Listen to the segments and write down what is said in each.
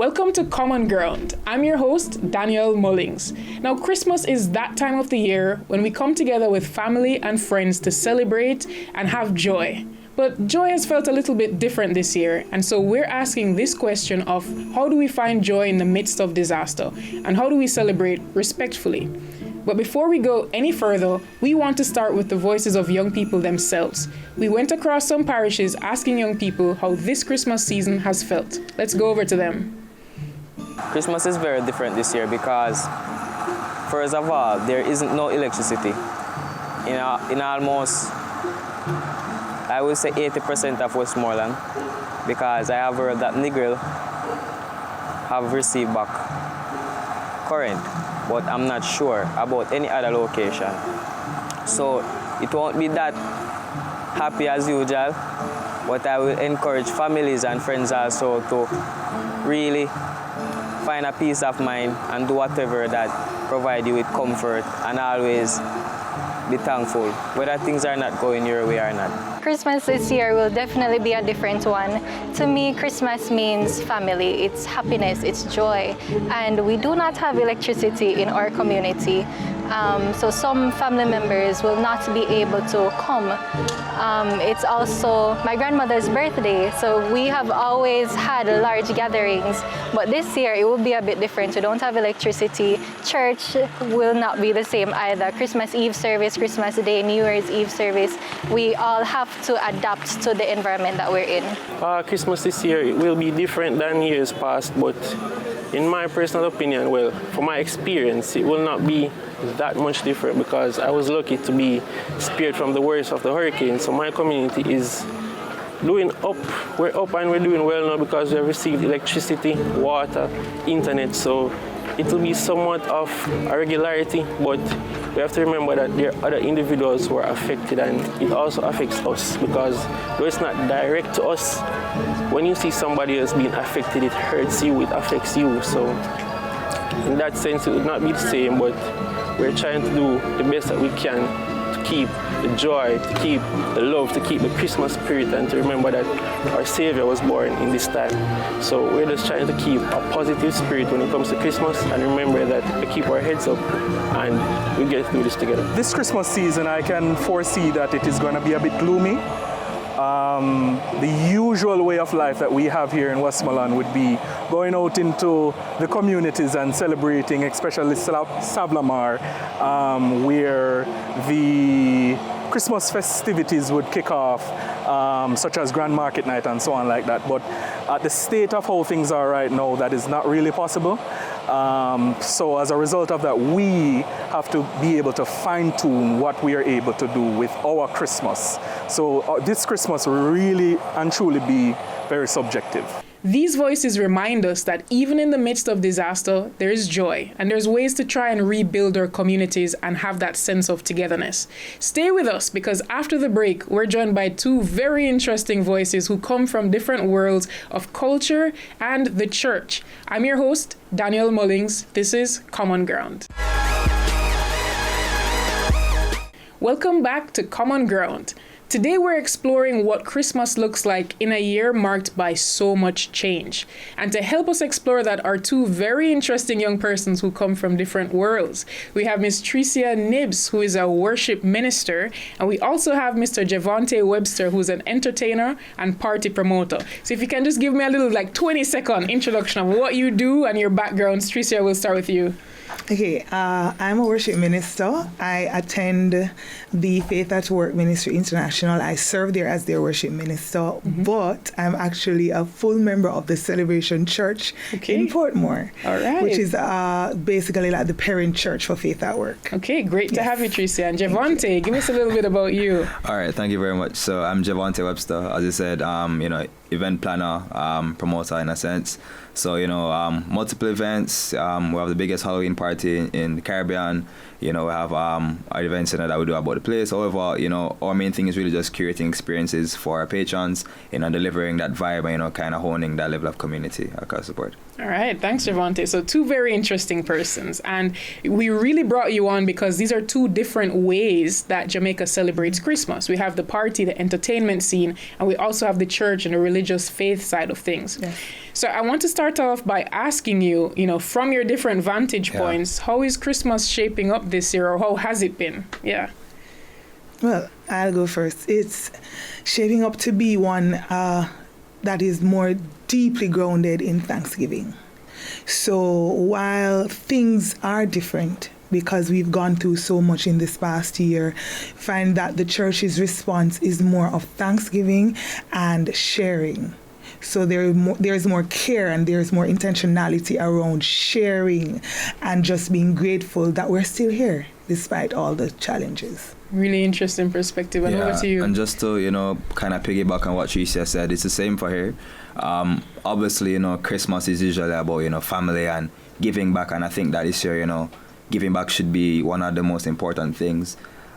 Welcome to Common Ground. I'm your host, Danielle Mullings. Now, Christmas is that time of the year when we come together with family and friends to celebrate and have joy. But joy has felt a little bit different this year, and so we're asking this question of how do we find joy in the midst of disaster, and how do we celebrate respectfully? But before we go any further, we want to start with the voices of young people themselves. We went across some parishes asking young people how this Christmas season has felt. Let's go over to them. Christmas is very different this year because, first of all, there isn't no electricity. In almost, I would say 80% of Westmoreland, because I have heard that Negril have received back current, but I'm not sure about any other location. So it won't be that happy as usual, but I will encourage families and friends also to really find a peace of mind and do whatever that provide you with comfort, and always be thankful, whether things are not going your way or not. Christmas this year will definitely be a different one. To me, Christmas means family, it's happiness, it's joy. And we do not have electricity in our community. So some family members will not be able to come. It's also my grandmother's birthday, so we have always had large gatherings. But this year it will be a bit different. We don't have electricity. Church will not be the same either. Christmas Eve service, Christmas Day, New Year's Eve service, we all have to adapt to the environment that we're in. Christmas this year it will be different than years past, but in my personal opinion, well, from my experience, it will not be that much different because I was lucky to be spared from the worst of the hurricane. So my community is doing up. We're up and we're doing well now because we have received electricity, water, internet. So it will be somewhat of a regularity, but we have to remember that there are other individuals who are affected, and it also affects us because though it's not direct to us, when you see somebody else being affected, it hurts you, it affects you. So in that sense, it would not be the same, but we're trying to do the best that we can to keep the joy, to keep the love, to keep the Christmas spirit, and to remember that our Savior was born in this time. So we're just trying to keep a positive spirit when it comes to Christmas, and remember that we keep our heads up and we get through this together. This Christmas season, I can foresee that it is going to be a bit gloomy. The usual way of life that we have here in Westmoreland would be going out into the communities and celebrating, especially Savlamar, where the Christmas festivities would kick off, such as Grand Market Night and so on like that. But at the state of how things are right now, that is not really possible. So as a result of that, we have to be able to fine-tune what we are able to do with our Christmas. So this Christmas will really and truly be very subjective. These voices remind us that even in the midst of disaster, there is joy, and there's ways to try and rebuild our communities and have that sense of togetherness. Stay with us, because after the break, we're joined by two very interesting voices who come from different worlds of culture and the church. I'm your host, Danielle Mullings. This is Common Ground. Welcome back to Common Ground. Today we're exploring what Christmas looks like in a year marked by so much change. And to help us explore that are two very interesting young persons who come from different worlds. We have Miss Tricia Nibbs, who is a worship minister, and we also have Mr. Javante Webster, who's an entertainer and party promoter. So if you can just give me a little 20-second introduction of what you do and your backgrounds. Tricia, we'll start with you. Okay, I'm a worship minister. I attend the Faith at Work Ministry International. I serve there as their worship minister, but I'm actually a full member of the Celebration Church in Portmore, all right, which is basically like the parent church for Faith at Work. Okay, great to have you, Tricia. And Javante, give us a little bit about you. All right, thank you very much. So I'm Javante Webster, as you said, event planner, promoter in a sense. So, multiple events. We have the biggest Halloween party in the Caribbean. We have our events that we do about the place. However, our main thing is really just curating experiences for our patrons, delivering that vibe and, kind of honing that level of community across the board. All right. Thanks, Javante. So 2 very interesting persons. And we really brought you on because these are 2 different ways that Jamaica celebrates Christmas. We have the party, the entertainment scene, and we also have the church and the religious faith side of things. Yeah. So I want to start off by asking you, from your different vantage points, how is Christmas shaping up this year, or how has it been? Yeah. Well, I'll go first. It's shaping up to be one that is more deeply grounded in Thanksgiving. So while things are different, because we've gone through so much in this past year, find that the church's response is more of thanksgiving and sharing. So there's more care and there's more intentionality around sharing and just being grateful that we're still here despite all the challenges. Really interesting perspective. And over to you. And just to, kind of piggyback on what Tricia said, it's the same for here. Obviously, Christmas is usually about, family and giving back. And I think that this year, giving back should be one of the most important things.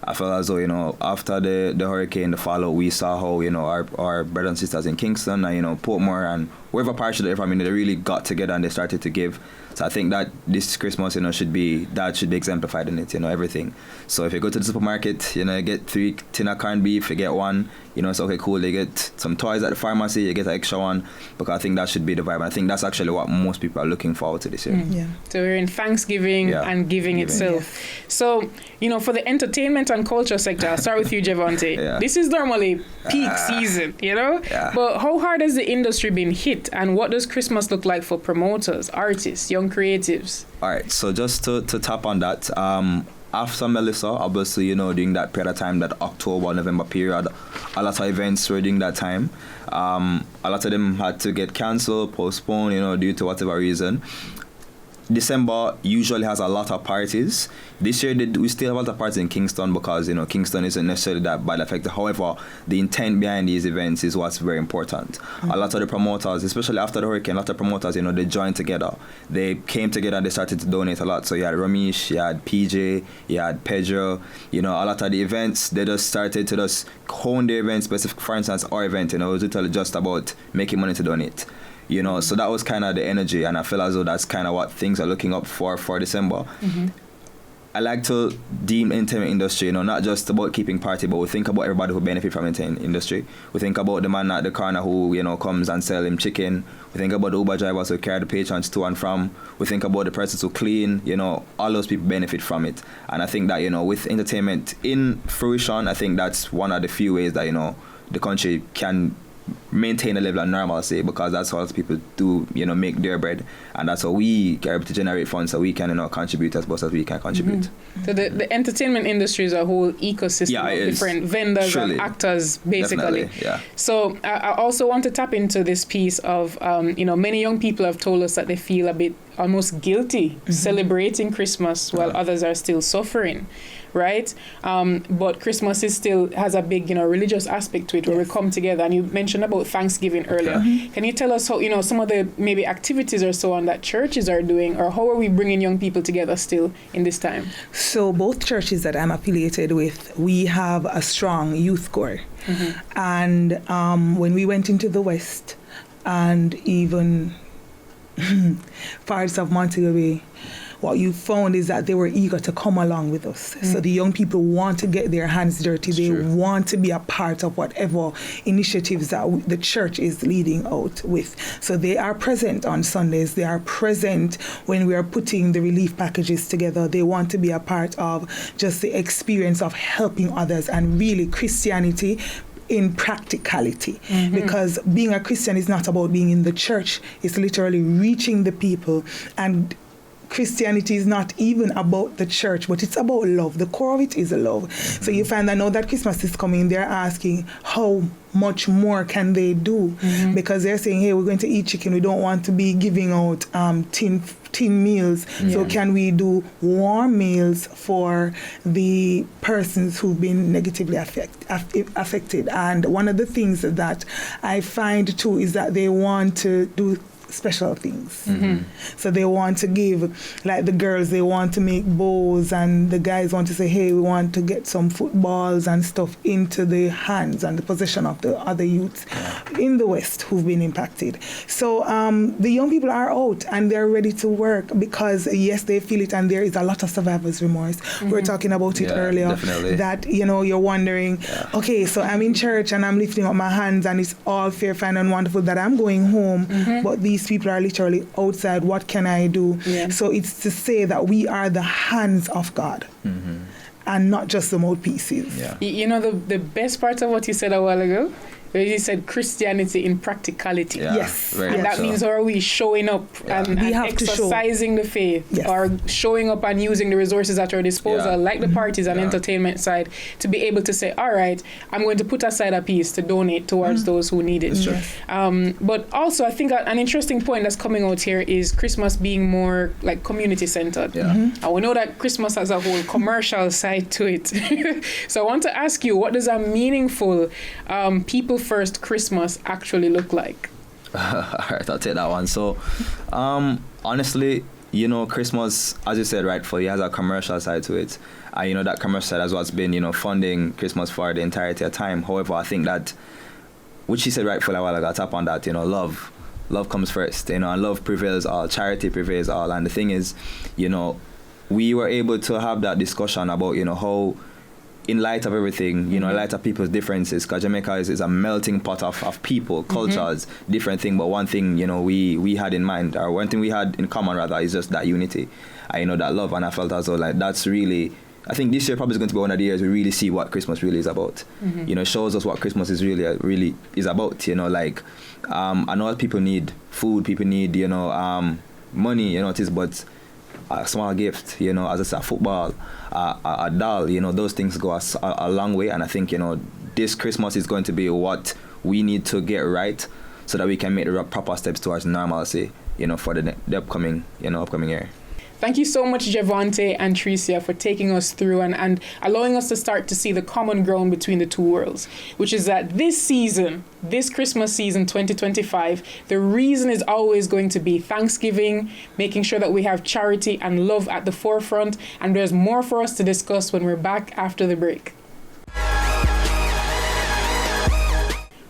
I feel as though, after the hurricane, the fallout, we saw how, our brothers and sisters in Kingston and, Portmore and wherever part they're from, they really got together and they started to give. So I think that this Christmas, should be exemplified in it, everything. So if you go to the supermarket, you get 3 tin of corned beef, you get 1, it's okay, cool. You get some toys at the pharmacy, you get an extra 1, because I think that should be the vibe. And I think that's actually what most people are looking forward to this year. Yeah. So we're in Thanksgiving and giving itself. Yeah. So, for the entertainment and culture sector, I'll start with you, Javante. Yeah. This is normally peak season, Yeah. But how hard has the industry been hit, and what does Christmas look like for promoters, artists, young creatives? All right, so just to tap on that, after Melissa, obviously, during that period of time, that October, November period, a lot of events were during that time. A lot of them had to get cancelled, postponed, due to whatever reason. December usually has a lot of parties. This year, we still have a lot of parties in Kingston because, Kingston isn't necessarily that bad affected. However, the intent behind these events is what's very important. Mm-hmm. A lot of the promoters, especially after the hurricane, a lot of promoters, they joined together. They came together and they started to donate a lot. So you had Ramesh, you had PJ, you had Pedro, a lot of the events, they just started to just hone the events specific. For instance, our event, it was literally just about making money to donate. So that was kind of the energy, and I feel as though that's kind of what things are looking up for December. Mm-hmm. I like to deem entertainment industry, not just about keeping party, but we think about everybody who benefit from entertainment industry. We think about the man at the corner who, comes and sell him chicken. We think about the Uber drivers who carry the patrons to and from. We think about the persons who clean, all those people benefit from it. And I think that, with entertainment in fruition, I think that's one of the few ways that, the country can maintain a level of normalcy, because that's how people do, make their bread, and that's how we are able to generate funds so we can, contribute as much as we can contribute. Mm-hmm. So the entertainment industry is a whole ecosystem of different vendors and actors, basically. Yeah. So I also want to tap into this piece of, many young people have told us that they feel a bit almost guilty celebrating Christmas while others are still suffering. Right? But Christmas still has a big, religious aspect to it where we come together. And you mentioned about Thanksgiving earlier. Mm-hmm. Can you tell us how, some of the maybe activities or so on that churches are doing, or how are we bringing young people together still in this time? So both churches that I'm affiliated with, we have a strong youth core. Mm-hmm. And when we went into the West and even parts of Montego Bay, what you found is that they were eager to come along with us. So the young people want to get their hands dirty. They want to be a part of whatever initiatives that the church is leading out with. So they are present on Sundays. They are present when we are putting the relief packages together. They want to be a part of just the experience of helping others, and really Christianity in practicality, because being a Christian is not about being in the church. It's literally reaching the people. And Christianity is not even about the church, but it's about love. The core of it is love. So you find that now that Christmas is coming, they're asking how much more can they do, because they're saying, hey, we're going to eat chicken. We don't want to be giving out tin meals. So can we do warm meals for the persons who've been negatively affected? And one of the things that I find too is that they want to do special things. So they want to give, like the girls, they want to make bows, and the guys want to say, hey, we want to get some footballs and stuff into the hands and the possession of the other youths in the West who've been impacted. So the young people are out and they're ready to work because, yes, they feel it, and there is a lot of survivor's remorse. We were talking about it earlier, definitely. that, you know, you're wondering, okay, so I'm in church and I'm lifting up my hands and it's all fair, fine and wonderful that I'm going home, but these people are literally outside. What can I do? So it's to say that we are the hands of God and not just the mouthpieces. You know, the best part of what you said a while ago, where you said Christianity in practicality. Yes. And that means, how are we showing up and We have exercising the faith, or showing up and using the resources at our disposal, like the parties and entertainment side, to be able to say, all right, I'm going to put aside a piece to donate towards those who need it. But also, I think an interesting point that's coming out here is Christmas being more like community centered. And we know that Christmas has a whole commercial side to it. So I want to ask you, what does a meaningful people first Christmas actually look like? All right, I'll take that one. So, honestly, you know, Christmas, as you said rightfully, has a commercial side to it. And, you know, that commercial side has what's been, you know, funding Christmas for the entirety of time. However, I think that, which she said rightfully a while ago, I'll tap on that, you know, love comes first, you know, and love prevails all, charity prevails all. And the thing is, you know, we were able to have that discussion about, you know, how, in light of everything, you know, in light of people's differences, because Jamaica is a melting pot of people, cultures, different thing. But one thing, you know, we had in mind, or one thing we had in common rather, is just that unity. I know that love, and I felt as though like that's really, I think this year probably is going to be one of the years we really see what Christmas really is about. You know, it shows us what Christmas is really is about. You know, like I know people need food, people need, you know, money, you know, it is, but a small gift, you know, as I said, football, a doll, you know, those things go a long way. And I think, you know, this Christmas is going to be what we need to get right so that we can make the proper steps towards normalcy, you know, for the upcoming year. Thank you so much, Javante and Tricia, for taking us through and allowing us to start to see the common ground between the two worlds, which is that this season, this Christmas season 2025, the reason is always going to be Thanksgiving, making sure that we have charity and love at the forefront, and there's more for us to discuss when we're back after the break.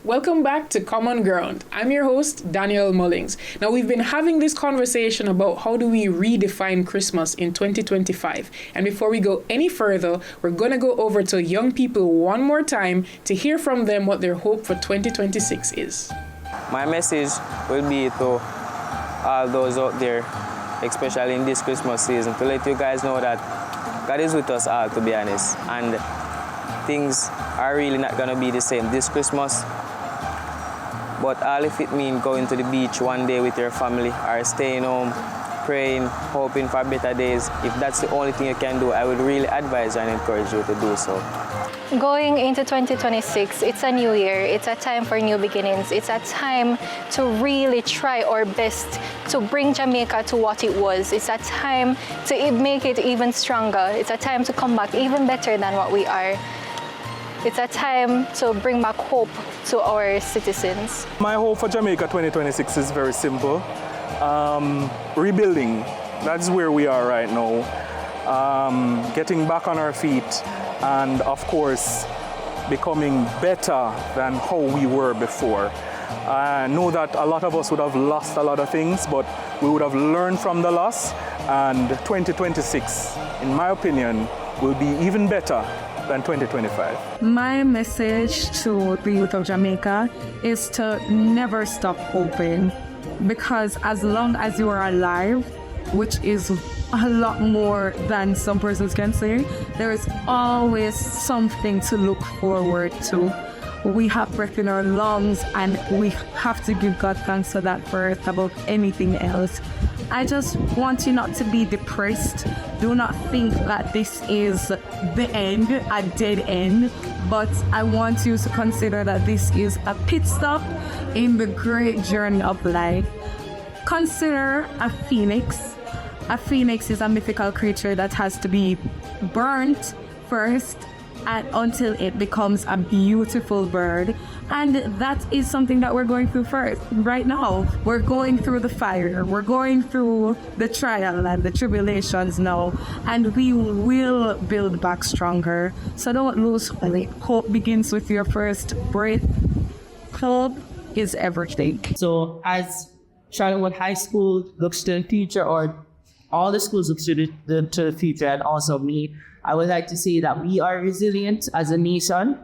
Welcome back to Common Ground. I'm your host, Danielle Mullings. Now, we've been having this conversation about how do we redefine Christmas in 2025. And before we go any further, we're going to go over to young people one more time to hear from them what their hope for 2026 is. My message will be to all those out there, especially in this Christmas season, to let you guys know that God is with us all, to be honest. And things are really not going to be the same this Christmas. But all if it means going to the beach one day with your family or staying home, praying, hoping for better days, if that's the only thing you can do, I would really advise and encourage you to do so. Going into 2026, it's a new year. It's a time for new beginnings. It's a time to really try our best to bring Jamaica to what it was. It's a time to make it even stronger. It's a time to come back even better than what we are. It's a time to bring back hope to our citizens. My hope for Jamaica 2026 is very simple. Rebuilding, that's where we are right now. Getting back on our feet and, of course, becoming better than how we were before. I know that a lot of us would have lost a lot of things, but we would have learned from the loss, and 2026, in my opinion, will be even better than 2025. My message to the youth of Jamaica is to never stop hoping, because as long as you are alive, which is a lot more than some persons can say, there is always something to look forward to. We have breath in our lungs and we have to give God thanks for that first above anything else. I just want you not to be depressed. Do not think that this is the end, a dead end, but I want you to consider that this is a pit stop in the great journey of life. Consider a phoenix. A phoenix is a mythical creature that has to be burnt first and until it becomes a beautiful bird. And that is something that we're going through first. Right now, we're going through the fire. We're going through the trial and the tribulations now. And we will build back stronger. So don't lose hope. Hope begins with your first breath. Hope is everything. So as Charlotte High School looks to the future, or all the schools look to the future, and also me, I would like to say that we are resilient as a nation,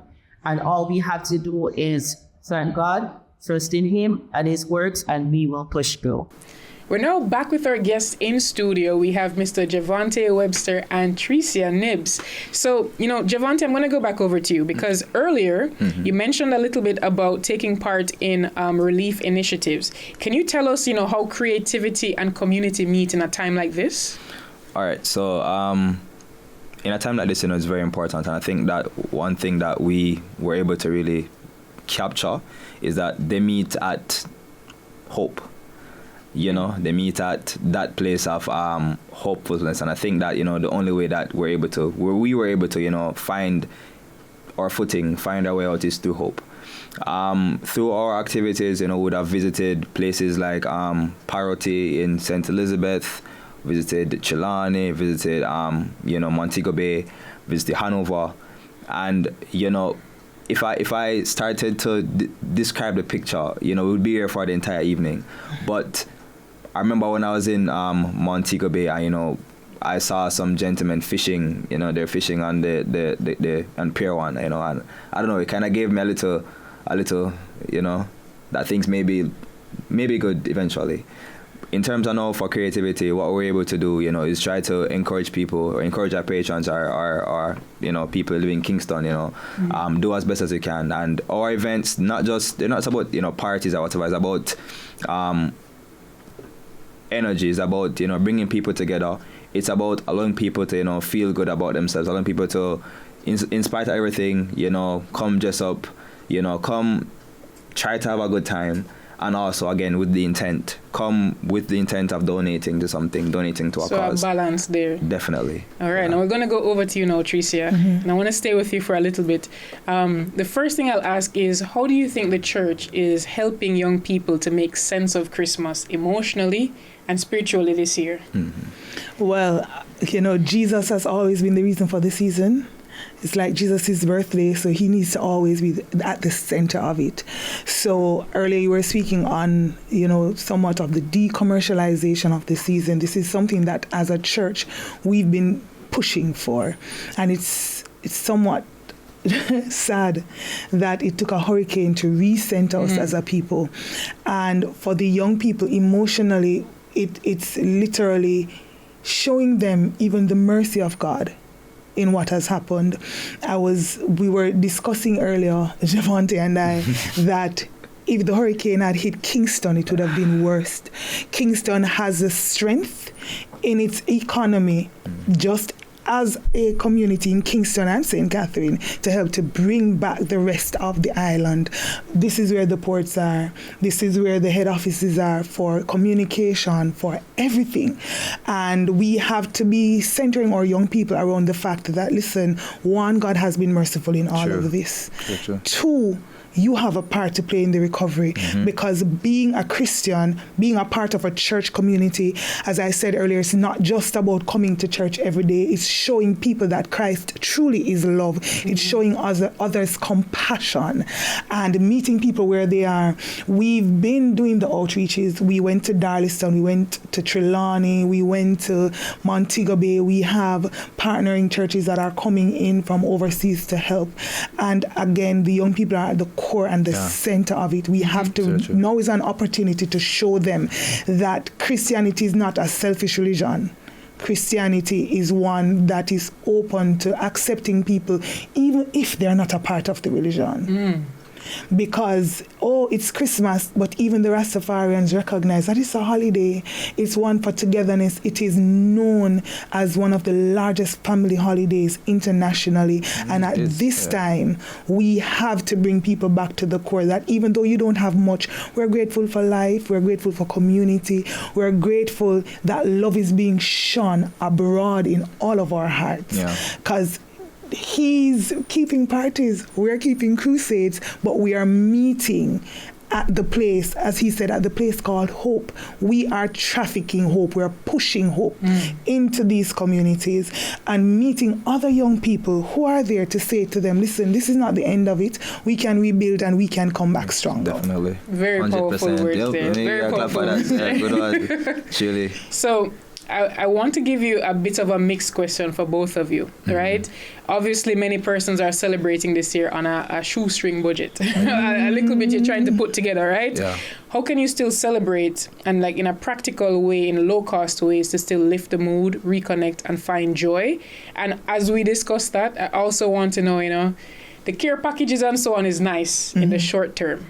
and all we have to do is thank God, trust in Him and His works, and we will push through. We're now back with our guests in studio. We have Mr. Javante Webster and Tricia Nibbs. So, Javante, I'm going to go back over to you because earlier you mentioned a little bit about taking part in relief initiatives. Can you tell us, how creativity and community meet in a time like this? All right. So, in a time like this, it's very important. And I think that one thing that we were able to really capture is that they meet at hope. They meet at that place of hopefulness, and I think that the only way that we were able to find our footing, find our way out is through hope. Through our activities, we would have visited places like Paroti in St. Elizabeth, visited Chilani, visited Montego Bay, visited Hanover, and if I started to describe the picture, we would be here for the entire evening, but I remember when I was in Montego Bay, I saw some gentlemen fishing. They're fishing on the Pier 1. And I don't know. It kind of gave me a little, that things may be good eventually. In terms of now for creativity, what we're able to do, is try to encourage people or encourage our patrons or people living in Kingston, do as best as we can. And our events, they're not about parties or whatever. It's about energy, is about bringing people together. It's about allowing people to feel good about themselves, allowing people to in spite of everything come dress up, come try to have a good time, and also again with the intent of donating to something, donating to a cause. So a balance there. Definitely. All right, now we're going to go over to you now, Tricia, and I want to stay with you for a little bit. The first thing I'll ask is, how do you think the church is helping young people to make sense of Christmas emotionally and spiritually this year? Well, Jesus has always been the reason for the season. It's like Jesus' birthday, so he needs to always be at the center of it. So earlier you were speaking on, somewhat of the decommercialization of the season. This is something that as a church we've been pushing for. And it's somewhat sad that it took a hurricane to recenter us as a people. And for the young people, emotionally, it's literally showing them even the mercy of God in what has happened. We were discussing earlier, Javante and I, that if the hurricane had hit Kingston, it would have been worse. Kingston has the strength in its economy, just as a community in Kingston and St. Catherine, to help to bring back the rest of the island. This is where the ports are. This is where the head offices are for communication, for everything. And we have to be centering our young people around the fact that, listen, one, God has been merciful in all of this. True. Two, you have a part to play in the recovery, because being a Christian, being a part of a church community, as I said earlier, it's not just about coming to church every day. It's showing people that Christ truly is love. It's showing others compassion and meeting people where they are. We've been doing the outreaches. We went to Darlington, we went to Trelawney, we went to Montego Bay. We have partnering churches that are coming in from overseas to help. And again, the young people are at the core and the center of it. We have to, now is an opportunity to show them that Christianity is not a selfish religion. Christianity is one that is open to accepting people even if they're not a part of the religion. Because, it's Christmas, but even the Rastafarians recognize that it's a holiday. It's one for togetherness. It is known as one of the largest family holidays internationally. And at this time, we have to bring people back to the core that even though you don't have much, we're grateful for life, we're grateful for community, we're grateful that love is being shone abroad in all of our hearts. Because he's keeping parties, we're keeping crusades, but we are meeting at the place, as he said, at the place called Hope. We are trafficking hope. We are pushing hope into these communities and meeting other young people who are there to say to them, listen, this is not the end of it. We can rebuild and we can come back stronger. Definitely. Very 100%. powerful words there. Very powerful. Yeah, good one. Surely. So I want to give you a bit of a mixed question for both of you, right? Obviously, many persons are celebrating this year on a shoestring budget. A little bit you're trying to put together, right? Yeah. How can you still celebrate and like in a practical way, in low-cost ways to still lift the mood, reconnect, and find joy? And as we discuss that, I also want to know, the care packages and so on is nice in the short term.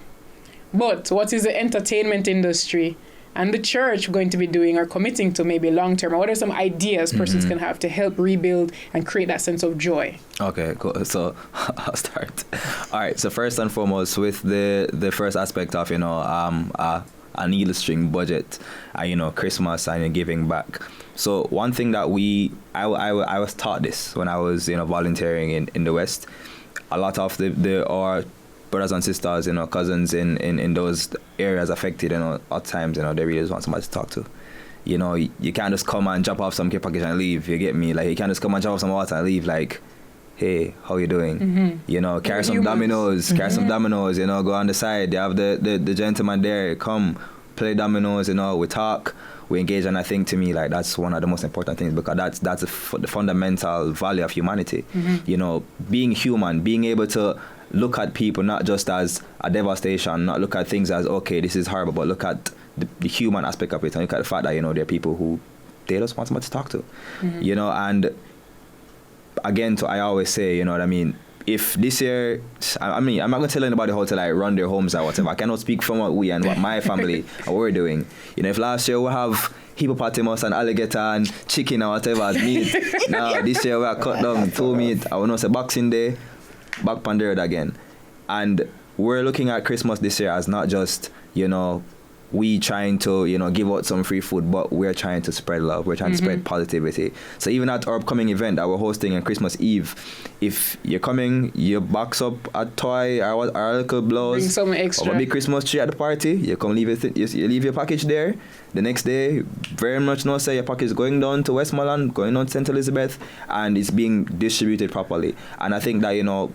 But what is the entertainment industry and the church going to be doing or committing to maybe long term? What are some ideas persons can have to help rebuild and create that sense of joy? Okay, cool. So I'll start. All right. So first and foremost, with the first aspect of a needle string budget, Christmas and giving back. So one thing that I was taught this when I was volunteering in the West. A lot of our brothers and sisters, cousins in those areas affected, at times, they really just want somebody to talk to. You can't just come and drop off some care package and leave, you get me? Like, you can't just come and drop off some water and leave, like, hey, how you doing? Carry some dominoes, go on the side. You have the gentleman there, come, play dominoes, we talk, we engage, and I think to me, like, that's one of the most important things, because that's the fundamental value of humanity. Being human, being able to look at people not just as a devastation, not look at things as, okay, this is horrible, but look at the human aspect of it, and look at the fact that, there are people who they just want somebody to talk to, and again, I always say, if this year, I'm not going to tell anybody how to like run their homes or whatever. I cannot speak from what my family and what we're doing. If last year we have hippopotamus and alligator and chicken or whatever as meat, now this year we are cut down 2 meat. I will not say Boxing Day, back on the road again. And we're looking at Christmas this year as not just, we trying to, give out some free food, but we're trying to spread love. We're trying to spread positivity. So even at our upcoming event that we're hosting on Christmas Eve, if you're coming, you box up a toy or a little blouse, bring some extra, or a big Christmas tree at the party, you come leave it, you leave your package there. The next day, very much no say your package is going down to Westmoreland, going down to St. Elizabeth, and it's being distributed properly. And I think that,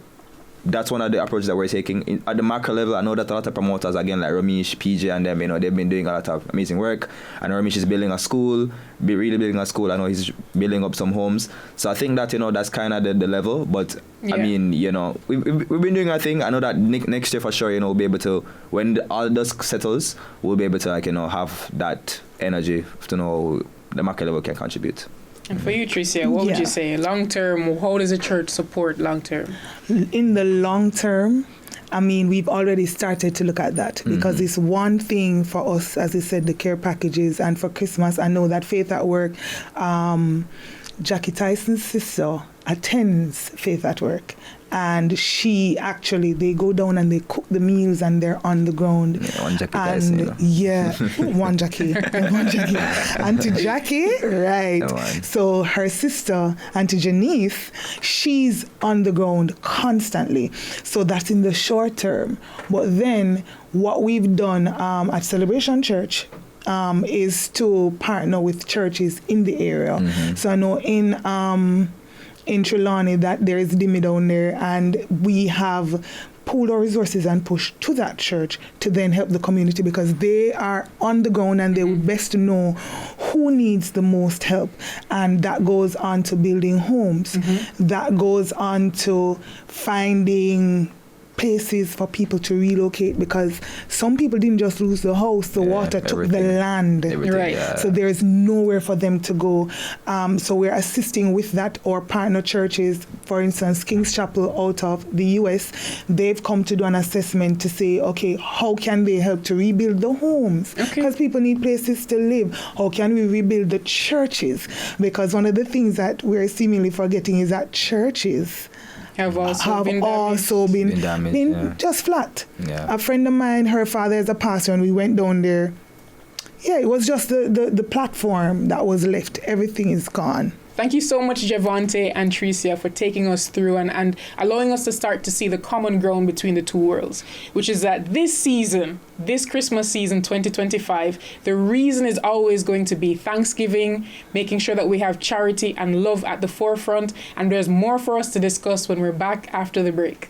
that's one of the approaches that we're taking. At the macro level, I know that a lot of promoters, again, like Ramesh, PJ, and them, they've been doing a lot of amazing work. I know Ramesh is building a school, really building a school. I know he's building up some homes. So I think that, that's kind of the level. But, yeah. I mean, we've been doing our thing. I know that next year for sure, we'll be able to, when all dust settles, we'll be able to, have that energy to know the macro level can contribute. And for you, Tricia, what would you say? Long term, how does the church support long term? In the long term, we've already started to look at that, because it's one thing for us, as you said, the care packages, and for Christmas, I know that Faith at Work, Jackie Tyson's sister attends Faith at Work, and they go down and they cook the meals and they're on the ground. Yeah, one Jackie Tyson, one Jackie. Auntie Jackie, right. So her sister, Auntie Janice, she's on the ground constantly. So that's in the short term. But then what we've done at Celebration Church is to partner with churches in the area. So I know in Trelawney that there is Dimi down there, and we have pooled our resources and pushed to that church to then help the community, because they are on the ground and they would best know who needs the most help. And that goes on to building homes. That goes on to finding places for people to relocate, because some people didn't just lose the house, the water took the land, right? Yeah. So there is nowhere for them to go. So we're assisting with that. Or partner churches, for instance, King's Chapel out of the US, they've come to do an assessment to say, okay, how can they help to rebuild the homes? Because people need places to live. How can we rebuild the churches? Because one of the things that we're seemingly forgetting is that churches have also been damaged, just flat. Yeah. A friend of mine, her father is a pastor, and we went down there. Yeah, it was just the platform that was left. Everything is gone. Thank you so much, Javante and Tricia, for taking us through and allowing us to start to see the common ground between the two worlds, which is that this season, this Christmas season 2025, the reason is always going to be Thanksgiving, making sure that we have charity and love at the forefront, and there's more for us to discuss when we're back after the break.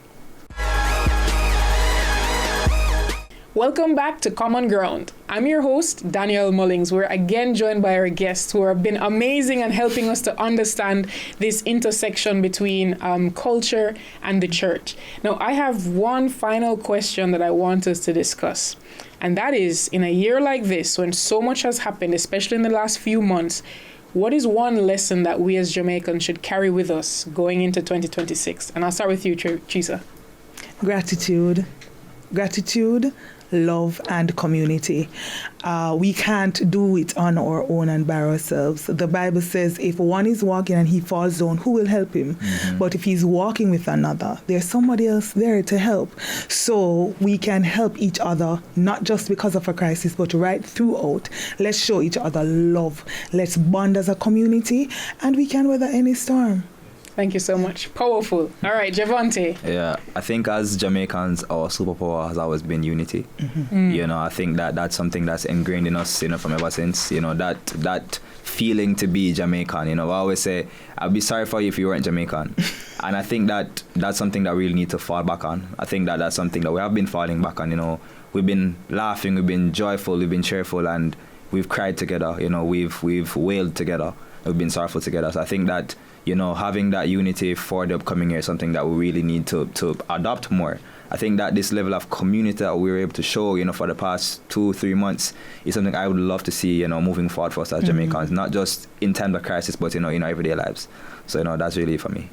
Welcome back to Common Ground. I'm your host, Danielle Mullings. We're again joined by our guests who have been amazing and helping us to understand this intersection between culture and the church. Now, I have one final question that I want us to discuss. And that is, in a year like this, when so much has happened, especially in the last few months, what is one lesson that we as Jamaicans should carry with us going into 2026? And I'll start with you, Chisa. Gratitude, love, and community. We can't do it on our own and by ourselves. The Bible says if one is walking and he falls down, who will help him? Mm-hmm. But if he's walking with another, there's somebody else there to help. So we can help each other, not just because of a crisis, but right throughout. Let's show each other love. Let's bond as a community, and we can weather any storm. Thank you so much. Powerful. All right, Javante. Yeah, I think as Jamaicans, our superpower has always been unity. Mm-hmm. I think that's something that's ingrained in us, from ever since. That feeling to be Jamaican. I always say, I'd be sorry for you if you weren't Jamaican. And I think that's something that we really need to fall back on. I think that's something that we have been falling back on. We've been laughing, we've been joyful, we've been cheerful, and we've cried together. We've wailed together, we've been sorrowful together. So I think that having that unity for the upcoming year is something that we really need to adopt more. I think that this level of community that we were able to show, for the past 2-3 months is something I would love to see, moving forward for us as Jamaicans, not just in times of crisis, but, in our everyday lives. So, that's really for me.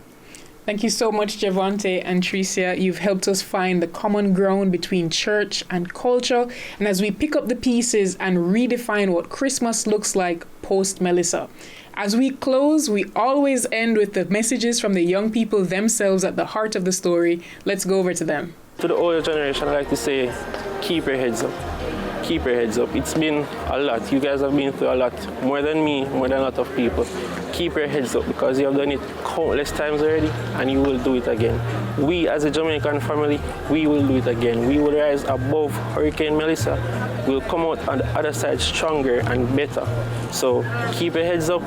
Thank you so much, Javante and Tricia. You've helped us find the common ground between church and culture. And as we pick up the pieces and redefine what Christmas looks like post-Melissa. As we close, we always end with the messages from the young people themselves at the heart of the story. Let's go over to them. To the older generation, I like to say, keep your heads up. Keep your heads up. It's been a lot. You guys have been through a lot. More than me, more than a lot of people. Keep your heads up because you have done it countless times already and you will do it again. We as a Jamaican family, we will do it again. We will rise above Hurricane Melissa. We'll come out on the other side stronger and better. So keep your heads up.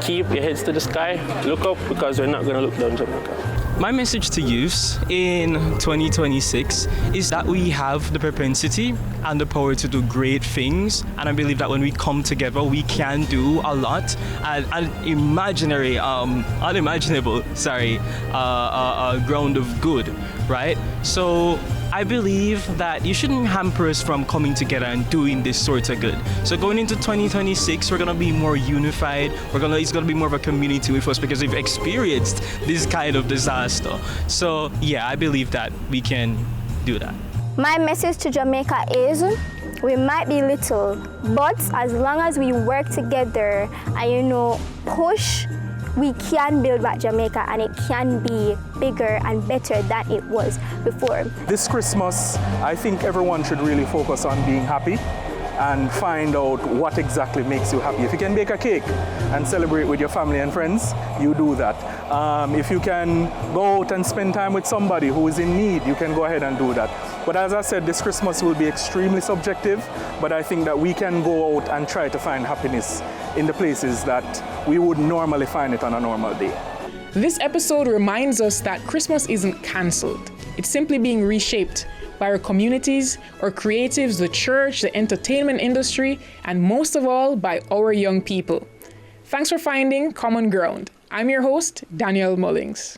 Keep your heads to the sky. Look up because we're not going to look down Jamaica. My message to youths in 2026 is that we have the propensity and the power to do great things, and I believe that when we come together we can do a lot. Unimaginable ground of good, right? So I believe that you shouldn't hamper us from coming together and doing this sort of good. So going into 2026, we're gonna be more unified. It's gonna be more of a community with us because we've experienced this kind of disaster. So yeah, I believe that we can do that. My message to Jamaica is, we might be little, but as long as we work together and push, we can build back Jamaica and it can be bigger and better than it was before. This Christmas, I think everyone should really focus on being happy and find out what exactly makes you happy. If you can bake a cake and celebrate with your family and friends, you do that. If you can go out and spend time with somebody who is in need, you can go ahead and do that. But as I said, this Christmas will be extremely subjective, but I think that we can go out and try to find happiness in the places that we would normally find it on a normal day. This episode reminds us that Christmas isn't cancelled. It's simply being reshaped by our communities, our creatives, the church, the entertainment industry, and most of all, by our young people. Thanks for finding Common Ground. I'm your host, Danielle Mullings.